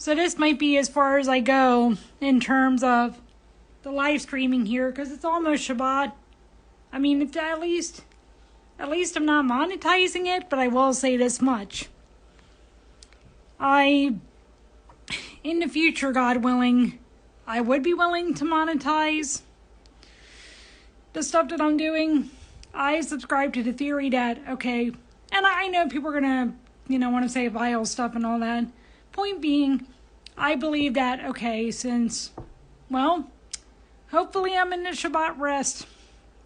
So this might be as far as I go in terms of the live streaming here, because it's almost Shabbat. I mean, it's at least I'm not monetizing it, but I will say this much. In the future, God willing, I would be willing to monetize the stuff that I'm doing. I subscribe to the theory that, okay, and I know people are going to, want to say vile stuff and all that. Point being, I believe that, okay, since, well, hopefully I'm in the Shabbat rest.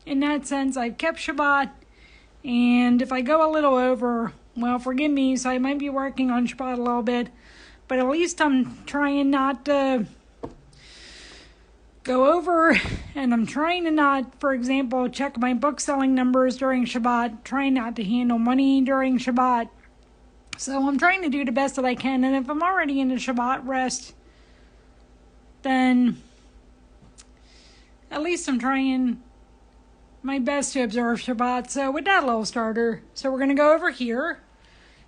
In that sense, I've kept Shabbat. And if I go a little over, well, forgive me, so I might be working on Shabbat a little bit. But at least I'm trying not to go over, and I'm trying to not, for example, check my book selling numbers during Shabbat, trying not to handle money during Shabbat. So I'm trying to do the best that I can, and if I'm already in the Shabbat rest, then at least I'm trying my best to observe Shabbat. So with that little starter, so we're going to go over here.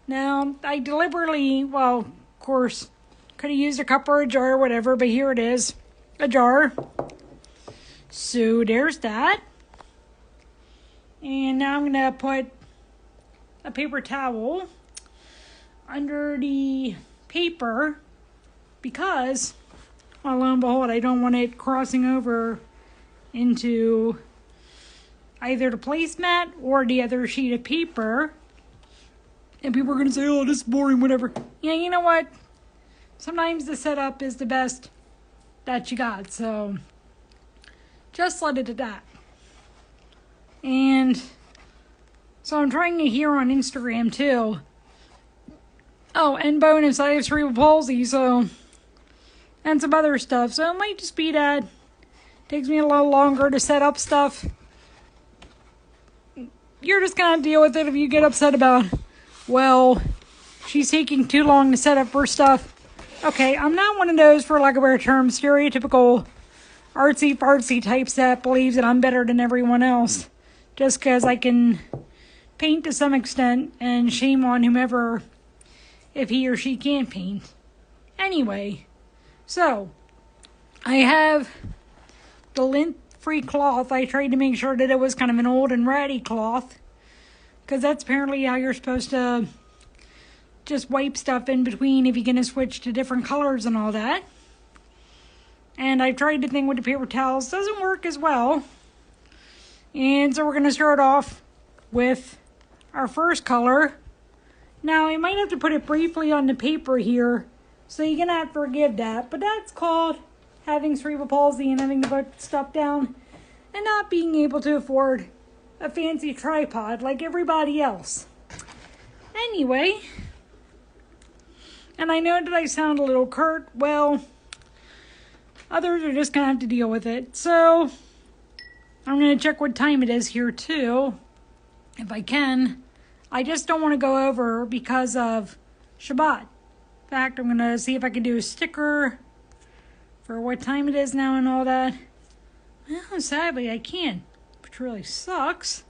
Now, I deliberately, well, of course, could have used a cup or a jar or whatever, but here it is, a jar. So there's that. And now I'm going to put a paper towel under the paper because, well, lo and behold, I don't want it crossing over into either the placemat or the other sheet of paper. And people are going to say, oh, this is boring, whatever. Yeah, you know what? Sometimes the setup is the best that you got. So just let it at that. And so I'm trying it here on Instagram too. Oh, and bonus, I have cerebral palsy, so, and some other stuff. So it might just be that it takes me a little longer to set up stuff. You're just going to deal with it if you get upset about, well, she's taking too long to set up her stuff. Okay, I'm not one of those, for lack of a better term, stereotypical artsy-fartsy types that believes that I'm better than everyone else. Just because I can paint to some extent, and shame on whomever if he or she can't paint. Anyway, so I have the lint-free cloth. I tried to make sure that it was kind of an old and ratty cloth, because that's apparently how you're supposed to just wipe stuff in between if you're going to switch to different colors and all that. And I tried the thing with the paper towels. Doesn't work as well. And so we're going to start off with our first color. Now, I might have to put it briefly on the paper here, so you're going to have to forgive that. But that's called having cerebral palsy and having to put stuff down and not being able to afford a fancy tripod like everybody else. Anyway, and I know that I sound a little curt. Well, others are just going to have to deal with it. So I'm going to check what time it is here too, if I can. I just don't want to go over because of Shabbat. In fact, I'm going to see if I can do a sticker for what time it is now and all that. Well, sadly, I can't, which really sucks.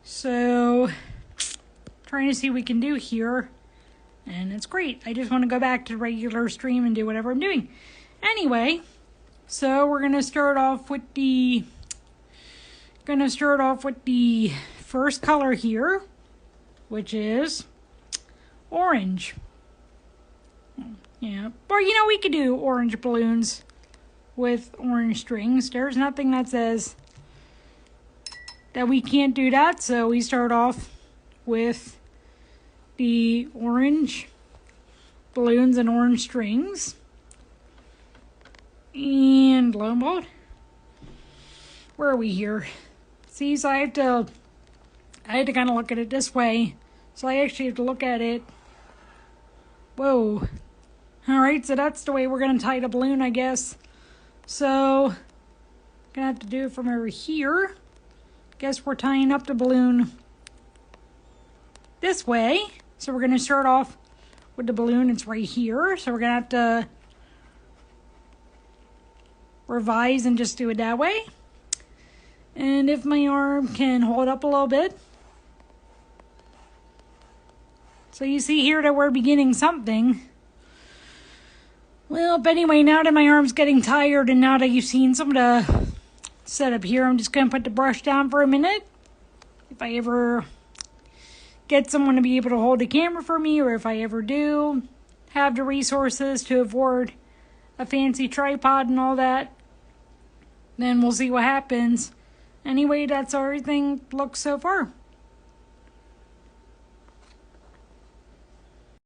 So, trying to see what we can do here. And it's great. I just want to go back to the regular stream and do whatever I'm doing. Anyway, so we're going to start off with the first color here, which is orange. Yeah, or we could do orange balloons with orange strings. There's nothing that says that we can't do that, so we start off with the orange balloons and orange strings. And lo and behold, where are we here? See, so I had to kind of look at it this way. So I actually have to look at it. Whoa. Alright, so that's the way we're going to tie the balloon, I guess. So, going to have to do it from over here. Guess we're tying up the balloon this way. So we're going to start off with the balloon. It's right here. So we're going to have to revise and just do it that way. And if my arm can hold up a little bit. So you see here that we're beginning something. Well, but anyway, now that my arm's getting tired and now that you've seen some of the setup here, I'm just going to put the brush down for a minute. If I ever get someone to be able to hold the camera for me, or if I ever do have the resources to afford a fancy tripod and all that, then we'll see what happens. Anyway, that's how everything looks so far.